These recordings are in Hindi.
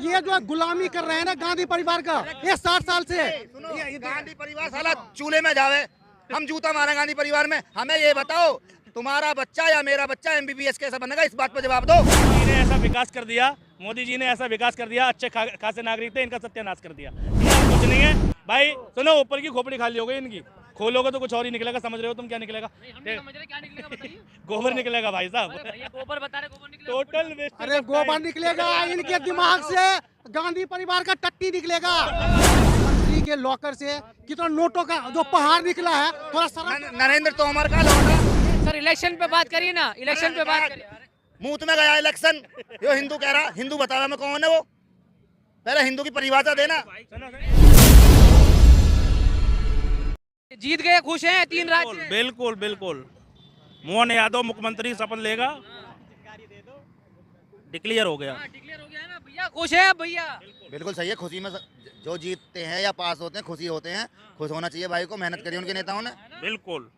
ये जो गुलामी कर रहे हैं ना गांधी परिवार का, ये 60 साल से। गांधी परिवार साला चूल्हे में जावे, हम जूता मारे गांधी परिवार में। हमें ये बताओ, तुम्हारा बच्चा या मेरा बच्चा MBBS कैसा बनेगा, इस बात पर जवाब दो। मोदी ने ऐसा विकास कर दिया, मोदी जी ने ऐसा विकास कर दिया, अच्छे खासे नागरिक थे, इनका सत्यानाश कर दिया। कुछ नहीं है भाई, सुनो, ऊपर की खोपड़ी खाली हो गई इनकी, खोलोगे तो कुछ और ही निकलेगा। समझ रहे हो तुम क्या निकलेगा? गोबर निकलेगा भाई साहब, गोबर बता रहे, गोबर निकलेगा। Total waste. अरे गोबर निकलेगा, इनके दिमाग से गांधी परिवार का टट्टी निकलेगा। मंत्री के लॉकर से कितना नोटों का जो पहाड़ निकला है, थोड़ा नरेंद्र तोमर का लौटा। सर इलेक्शन पे बात करिए ना, इलेक्शन पे बात करिए। मुंह में गया इलेक्शन, यो हिंदू कह रहा, हिंदू बतावा मैं कौन है वो, पहले हिंदू की परिभाषा देना। जीत गए, खुश हैं 3 राज्य? बिल्कुल बिल्कुल, मोहन यादव मुख्यमंत्री शपथ लेगा, डिक्लेयर हो गया। डिक्लेयर हो गया है ना भैया, खुश है भैया? बिल्कुल सही है, खुशी में जो जीतते हैं या पास होते हैं खुशी होते हैं, खुश होना चाहिए भाई को, मेहनत करी उनके नेताओं ने। बिल्कुल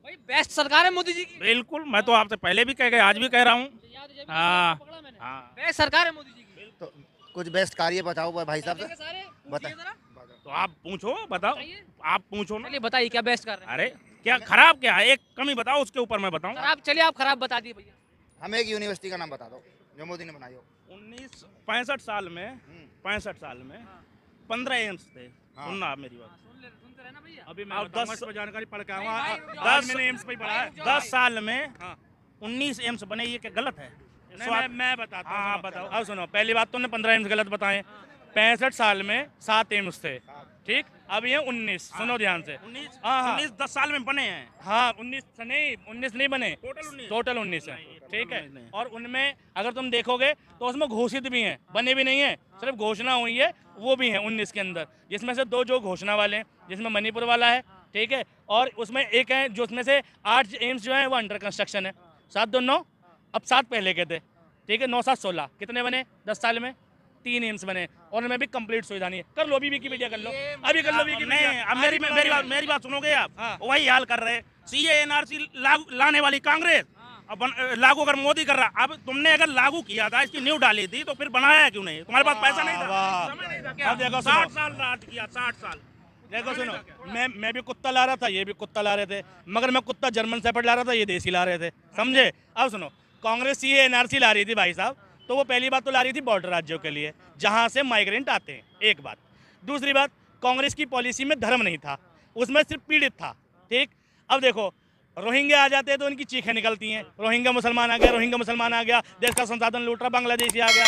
भाई बेस्ट सरकार है मोदी जी की। बिल्कुल, मैं तो आपसे पहले भी कह गया, आज भी कह रहा हूँ। हाँ, बेस्ट सरकार है मोदी जी की। तो कुछ बेस्ट कार्य बताओ भाई साहब से, बता। तो आप पूछो, बताओ, आप पूछो ना। चलिए बताइए क्या बेस्ट कर रहे हैं? अरे क्या खराब क्या है, एक कमी बताओ, उसके ऊपर मैं बताऊँ। खराब, चलिए आप खराब बता दिए भैया। हमें एक यूनिवर्सिटी का नाम बता दो जो मोदी ने बनाई हो। 1965 साल में 15 एम्स थे। सुनना आप मेरी बात, सुनते रहना भैया। अभी मैं 10 जानकारी पढ़ के आऊंगा। 10 साल में 19 एम्स बने, ये क्या गलत है? मैं बताता हूँ। हाँ बताओ। अब सुनो, पहली बात तो उन्होंने 15 एम्स गलत बताए। 65 साल में 7 एम्स थे, ठीक। अब ये 19, सुनो ध्यान से। 19 10 साल में बने हैं। हाँ 19 नहीं बने, टोटल 19 है, ठीक है। और उनमें अगर तुम देखोगे तो उसमें घोषित भी हैं, बने भी नहीं है, सिर्फ घोषणा हुई है, वो भी है 19 के अंदर, जिसमें से 2 जो घोषणा वाले हैं, जिसमें मणिपुर वाला है, ठीक है। और उसमें एक है जो उसमें से 8 एम्स जो है वो अंडर कंस्ट्रक्शन है। 7 2 9, अब 7 पहले के थे, ठीक है। 9 7 16, कितने बने 10 साल में? 3 एम्स बने, और उनमें भी कंप्लीट सुविधा नहीं है। कर लो अभी विकिपीडिया कर लो, अभी कर लो विकिपीडिया। अब मेरी बात सुनोगे आप? हाँ। वही हाल कर रहे हैं। CA NRC लाने वाली कांग्रेस, अब लागू अगर मोदी कर रहा। अब तुमने अगर लागू किया था, इसकी नींव डाली थी, तो फिर बनाया क्यों नहीं? तुम्हारे पास पैसा नहीं था, समय नहीं था क्या? 60 साल राज किया, 60 साल। देखो सुनो, मैं भी कुत्ता ला रहा था, ये भी कुत्ता ला रहे थे, मगर मैं कुत्ता जर्मन शेफर्ड ला रहा था, ये देसी ला रहे थे, समझे? अब सुनो, कांग्रेस CA NRC ला रही थी भाई साहब, तो वो पहली बात तो ला रही थी बॉर्डर राज्यों के लिए, जहां से माइग्रेंट आते हैं, एक बात। दूसरी बात, कांग्रेस की पॉलिसी में धर्म नहीं था, उसमें सिर्फ पीड़ित था, ठीक। अब देखो, रोहिंग्या आ जाते हैं तो उनकी चीखें निकलती हैं, रोहिंग्या मुसलमान आ गया, रोहिंग्या मुसलमान आ गया, देश का संसाधन लूट रहा, बांग्लादेशी आ गया।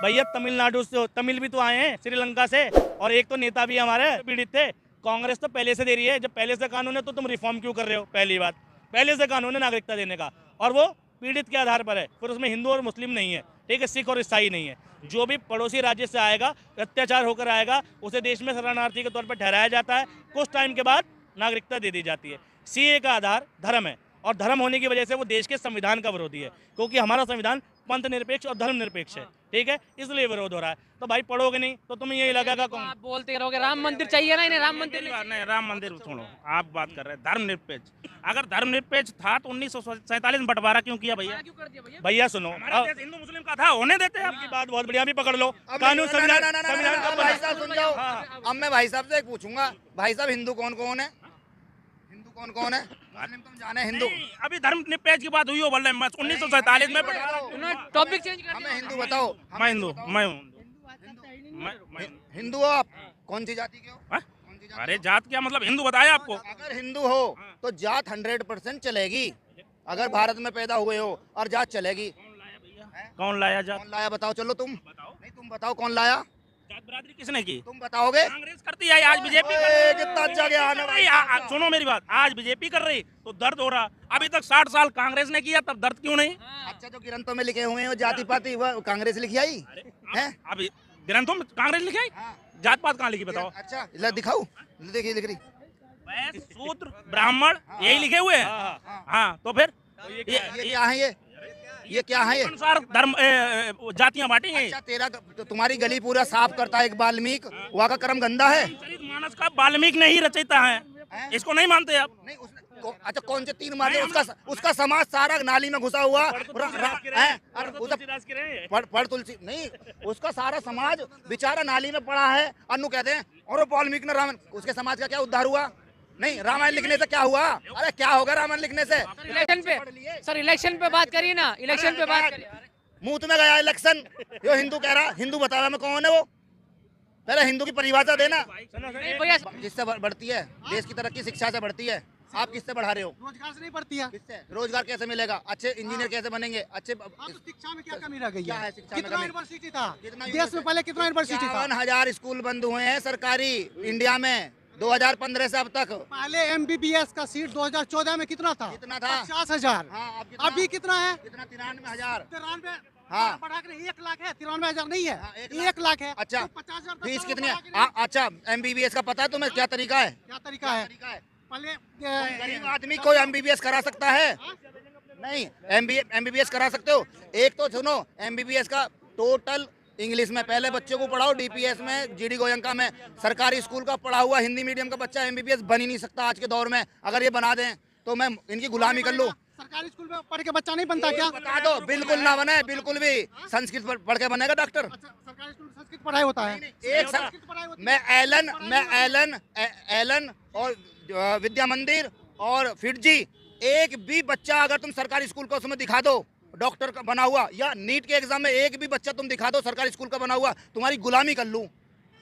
भैया तमिलनाडु से, तमिल भी तो आए हैं श्रीलंका से, और एक तो नेता भी हमारे पीड़ित थे। कांग्रेस तो पहले से दे रही है, जब पहले से कानून है तो तुम रिफॉर्म क्यों कर रहे हो? पहली बात, पहले से कानून है नागरिकता देने का, और वो पीड़ित के आधार पर है, फिर उसमें हिंदू और मुस्लिम नहीं है, ठीक है, सिख और ईसाई नहीं है। जो भी पड़ोसी राज्य से आएगा, अत्याचार होकर आएगा, उसे देश में शरणार्थी के तौर पर ठहराया जाता है, कुछ टाइम के बाद नागरिकता दे दी जाती है। CA का आधार धर्म है, और धर्म होने की वजह से वो देश के संविधान का विरोधी है, क्योंकि हमारा संविधान पंथ निरपेक्ष और धर्म निरपेक्ष है, ठीक है, इसलिए विरोध हो रहा है। तो भाई पढ़ोगे नहीं तो तुम्हें यही लगेगा कौन? आप बोलते रहोगे राम मंदिर चाहिए ना, इन्हें राम मंदिर नहीं, राम मंदिर सुनो, आप बात कर रहे हैं धर्म निरपेक्ष। अगर धर्म निरपेक्ष था तो 1947 में बंटवारा क्यों किया भैया? क्यों कर दिया भैया? भैया सुनो, हिंदू मुस्लिम का था, होने देते हैं। आपकी बात बहुत बढ़िया, भी पकड़ लो कानून, संविधान। भाई साहब सुन जाओ, अब मैं भाई साहब से एक पूछूंगा, भाई साहब हिंदू कौन कौन है? हिंदू कौन कौन है? तुम जाने हिंदू, अभी धर्म निरपेक्ष की बात हुई हो, बोल रहे 1947 में टॉपिक चेंज कर हमें हिंदू बताओ। मैं हिंदू, हिंदू हो आप? कौन सी जाति के हो? अरे जात क्या मतलब, हिंदू बताया आपको? अगर हिंदू हो तो जात 100% चलेगी, अगर भारत में पैदा हुए हो, और जात चलेगी। कौन लाया जात? कौन लाया बताओ, चलो तुम नहीं, तुम बताओ कौन लाया? जात बरादरी किसने की? तुम बताओगे? कांग्रेस करती है, आज बीजेपी। कितना अच्छा ज्ञान है भाई। सुनो मेरी बात, आज बीजेपी कर रही तो दर्द हो रहा, अभी तक 60 साल कांग्रेस ने किया, तब दर्द क्यों नहीं? अच्छा, जो ग्रंथों में लिखे हुए हैं जाति पाति, वो कांग्रेस लिखी आई है? अभी ग्रंथों में कांग्रेस लिखी आई, जात पात कहाँ लिखी बताओ? अच्छा ला दिखाओ, देखिए लिख रही, वैश्य शूद्र ब्राह्मण यही लिखे हुए हैं। हाँ तो फिर ये क्या है? ये क्या है? अनुसार धर्म जातियां बांटी हैं। अच्छा, तेरा तो तुम्हारी गली पूरा साफ करता है एक वाल्मीकि, वहाँ का कर्म गंदा है। मानस का वाल्मीकि नहीं रचयिता है, इसको नहीं मानते आप? नहीं, अच्छा कौन से 3 मार दिए? उसका समाज सारा नाली में घुसा हुआ पढ़ तुलसी नहीं, उसका सारा समाज बेचारा नाली में पड़ा है। अन्नू कहते हैं और वाल्मीकि ने रामायण, उसके समाज का क्या उद्धार हुआ? नहीं, रामायण लिखने से क्या हुआ? अरे क्या होगा रामायण लिखने से? इलेक्शन पे सर, इलेक्शन पे बात करिए ना, इलेक्शन पे बात करिए। मुंह में गया इलेक्शन, यो हिंदू कह रहा, हिंदू बता रहा मैं कौन है वो? पहले हिंदू की परिभाषा देना। जिससे बढ़ती है देश की तरक्की शिक्षा से बढ़ती है। आप किससे बढ़ा रहे हो? रोजगार से नहीं बढ़ती है। किससे? रोजगार कैसे मिलेगा? अच्छे इंजीनियर कैसे बनेंगे? अच्छे तो शिक्षा में क्या कमी रह गई क्या है? है शिक्षा में कितना कमी? यूनिवर्सिटी था कितना देश में? पहले कितना यूनिवर्सिटी था? 51,000 स्कूल बंद हुए हैं सरकारी इंडिया में 2015 से अब तक। पहले MBBS का सीट 2014 में कितना था? कितना था? 50,000। हाँ, अभी कितना है? कितना? 93,000। 93। हाँ। बढ़ा कर 1 लाख है, 93,000 नहीं है। हाँ, 1 लाख है। अच्छा, तो 50,000 फीस कितनी है? अच्छा, MBBS का पता है तुम्हें क्या तरीका है? क्या तरीका है? पहले गरीब आदमी कोई MBBS करा सकता है? नहीं, MBBS करा सकते हो। एक तो सुनो, MBBS का टोटल इंग्लिश में पहले बच्चों को पढ़ाओ, DPS में, GD गोयंका में। सरकारी स्कूल का पढ़ा हुआ हिंदी मीडियम का बच्चा MBBS बन ही नहीं सकता आज के दौर में। अगर ये बना दें तो मैं इनकी गुलामी कर लूं। सरकारी स्कूल में पढ़ के बच्चा नहीं बनता क्या? बता दो, बिल्कुल ना बने, बिल्कुल भी। संस्कृत पढ़ के बनेगा डॉक्टर। अच्छा, सरकारी स्कूल में संस्कृत पढ़ाई होता है? एक संस्कृत पढ़ाई होती है। मैं एलन और विद्या मंदिर और फिटजी, एक भी बच्चा अगर तुम सरकारी स्कूल का उसमें दिखा दो डॉक्टर का बना हुआ, या नीट के एग्जाम में एक भी बच्चा तुम दिखा दो सरकारी स्कूल का बना हुआ, तुम्हारी गुलामी कर लूं।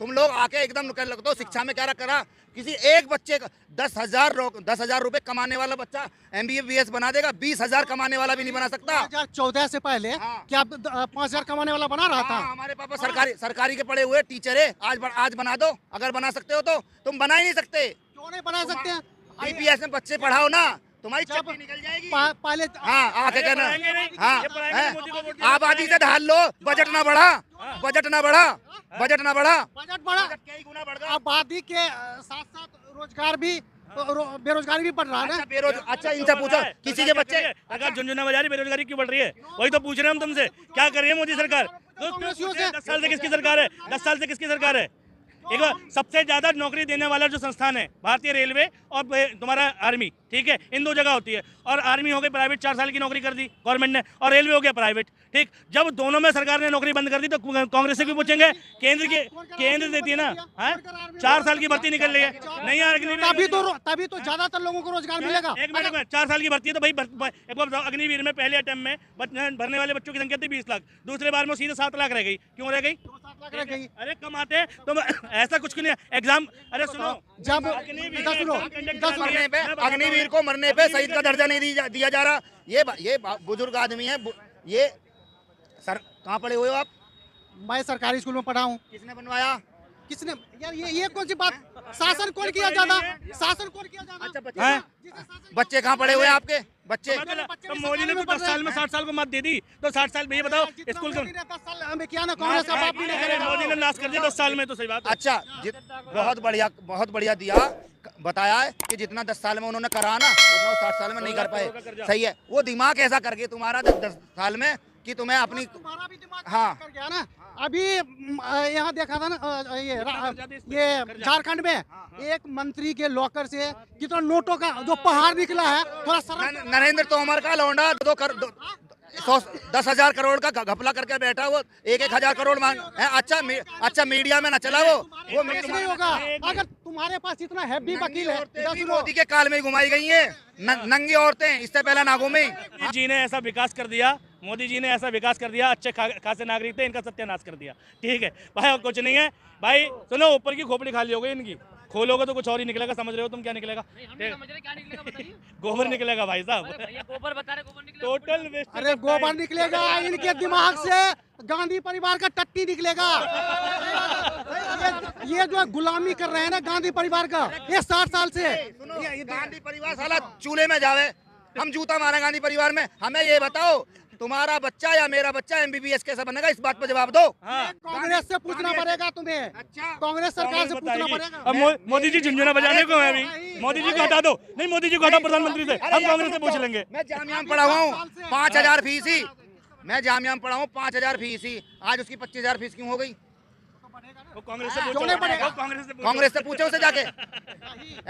तुम लोग आके एकदम निकल लगते हो। शिक्षा में क्या करा? किसी एक बच्चे का 10,000 रुपए कमाने वाला बच्चा MBBS बना देगा, 20,000 कमाने वाला भी नहीं बना सकता। 2014 से पहले हाँ। क्या 5,000 कमाने वाला बना रहा था? हाँ, हमारे पापा सरकारी के पढ़े हुए टीचर है। आज बना दो, अगर बना सकते हो तो। तुम बना ही नहीं सकते। क्यों नहीं बना सकते हैं? DPS में बच्चे पढ़ाओ ना, तुम्हारी चप्पी निकल जाएगी। पहले हाँ, आके कहना हाँ, आबादी से ढाल लो, बजट ना बढ़ा, बजट ना बढ़ा। बजट बढ़ा, कई गुना बढ़ गया। आबादी के साथ साथ रोजगार भी, बेरोजगारी भी बढ़ रहा है ना। अच्छा, इनसे पूछो किसी के बच्चे अगर झुनझुना बजा रही, बेरोजगारी क्यों बढ़ रही है? वही तो पूछ रहे हैं हम तुमसे, क्या कर रही है मोदी सरकार? 10 साल से किसकी सरकार है? 10 साल से किसकी सरकार है? एक सबसे ज्यादा नौकरी देने वाला जो संस्थान है भारतीय रेलवे और तुम्हारा आर्मी, ठीक है, इन 2 जगह होती है। और आर्मी हो गई प्राइवेट, 4 साल की नौकरी कर दी गवर्नमेंट ने, और रेलवे हो गया प्राइवेट। ठीक, जब दोनों में सरकार ने नौकरी बंद कर दी तो कांग्रेस से भी पूछेंगे। केंद्र देती है ना, 4 साल की भर्ती निकल रही है, नहीं आ रही। तभी तो ज्यादातर लोगों को रोजगार मिलेगा। एक मिनट, 4 साल की भर्ती है तो भाई एक बार अग्निवीर में पहले अटेम्प्ट में भरने वाले बच्चों की संख्या थी 20 लाख, दूसरे बार में सीधे 7 लाख रह गई। क्यों रह गई? 7 लाख रह गई। अरे कम आते हैं तो ऐसा कुछ नहीं है। एग्जाम, अरे सुनो, जब अग्निवीर को मरने पे शहीद का दर्जा नहीं दिया जा रहा। ये बुजुर्ग आदमी है। ये सर कहाँ पढ़े हुए हो आप? मैं सरकारी स्कूल में पढ़ा हूँ। किसने बनवाया? किसने? यार ये कौन सी बात? शासन कौन किया ज्यादा? शासन कौन किया ज्यादा? अच्छा, बच्चे कहाँ पढ़े हुए हैं आपके? बच्चे तो मोदी ने तो 10 साल में 60 साल को मत दे दी, तो 60 साल में ये बताओ स्कूल को 10 साल हमें क्या ना कांग्रेस का बाप भी नहीं करेगा। मोदी ने नाश कर दिया 10 साल में, तो सही बात है। अच्छा, बहुत बढ़िया दिया, बताया है कि जितना 10 साल में उन्होंने करा ना, उतना 60 साल में नहीं कर पाए। सही है, वो दिमाग ऐसा करके तुम्हारा 10 साल में कि तुम्हें अपनी तुम्हारा भी दिमाग हाँ कर गया ना। अभी यहाँ देखा था ना, ये झारखंड में एक मंत्री के लॉकर से कितना नोटों का जो पहाड़ निकला है। थोड़ा नरेंद्र तोमर का लौंडा 10,000 करोड़ का घपला करके बैठा, वो 1,000 करोड़ मांग। अच्छा, मीडिया में न चला वो नहीं होगा। अगर तुम्हारे पास इतना हैवी वकील है। मोदी के काल में घुमाई गई है नंगी औरतें, इससे पहले ना घूमी। मोदी जी ने ऐसा विकास कर दिया, मोदी जी ने ऐसा विकास कर दिया, अच्छे खासे नागरिक थे, इनका सत्यानाश कर दिया। ठीक है भाई, और कुछ नहीं है भाई। सुनो, ऊपर की खोपड़ी खाली हो गई इनकी, खोलोगे तो कुछ और ही निकलेगा। समझ रहे हो तुम क्या निकलेगा? गोबर निकलेगा भाई साहब, गोबर बता रहे, गोबर निकलेगा। Total waste. अरे गोबर निकलेगा, इनके दिमाग से गांधी परिवार का टट्टी निकलेगा। ये जो गुलामी कर रहे हैं ना गांधी परिवार का, ये 60 साल से। गांधी परिवार साला चूल्हे में जावे, हम जूता मारे गांधी परिवार में। हमें ये बताओ, तुम्हारा बच्चा या मेरा बच्चा MBBS कैसा बनेगा? इस बात पर जवाब दो। कांग्रेस से पूछना पड़ेगा तुम्हें। अच्छा, कांग्रेस सरकार से पूछना पड़ेगा। अब मोदी जी झुनझुना बजाने को है अभी। मोदी जी को हटा दो, नहीं मोदी जी को हटाओ प्रधानमंत्री से, हम कांग्रेस से पूछ लेंगे। मैं जामिया में पढ़ा हुआ हूँ, 5,000 फीस ही। मैं जामिया में पढ़ा हूँ, 5,000 फीस ही। आज उसकी 25,000 फीस क्यों हो गई? वो कांग्रेस से क्यों पूछो, नहीं बढ़ेगा? वो कांग्रेस से पूछो। कांग्रेस से पूछो उसे जाके।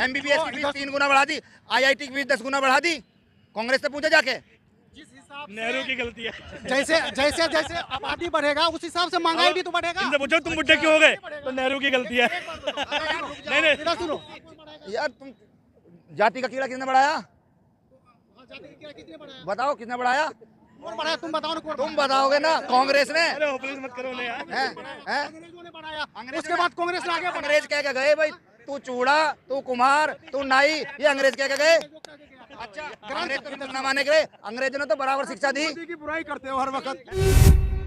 एमबीबीएस की फीस 3 गुना बढ़ा दी, आईआईटी की फीस 10 गुना बढ़ा दी। कांग्रेस से पूछो जाके। जिस हिसाब नेहरू की गलती है। जैसे जैसे जैसे आबादी बढ़ेगा उस हिसाब से महंगाई भी तो बढ़ेगा। इनसे पूछो तुम बुढ़े क्यों हो गए, तो नेहरू की गलती है। नहीं नहीं मेरा सुनो, यार तुम जाति का कीड़ा किसने बढ़ाया? किसने बढ़ाया? बताओ किसने बढ़ाया? कौन बढ़ाया? तुम बताओ ना, कौन तुम बताओगे ना। कांग्रेस ने अरे होपलेस मत करो उन्हें यार। हैं? हैं? अंग्रेजों ने बढ़ाया, अंग्रेज उसके बाद कांग्रेस ने आगे बढ़ाया। अंग्रेज कह के गए भाई, तू चूड़ा, तू कुम्हार, तू नाई, ये अंग्रेज कह के गए। अच्छा, अंग्रेज तो ना माने गए। अंग्रेजों ने तो बराबर शिक्षा दी। की बुराई करते हो हर वक्त।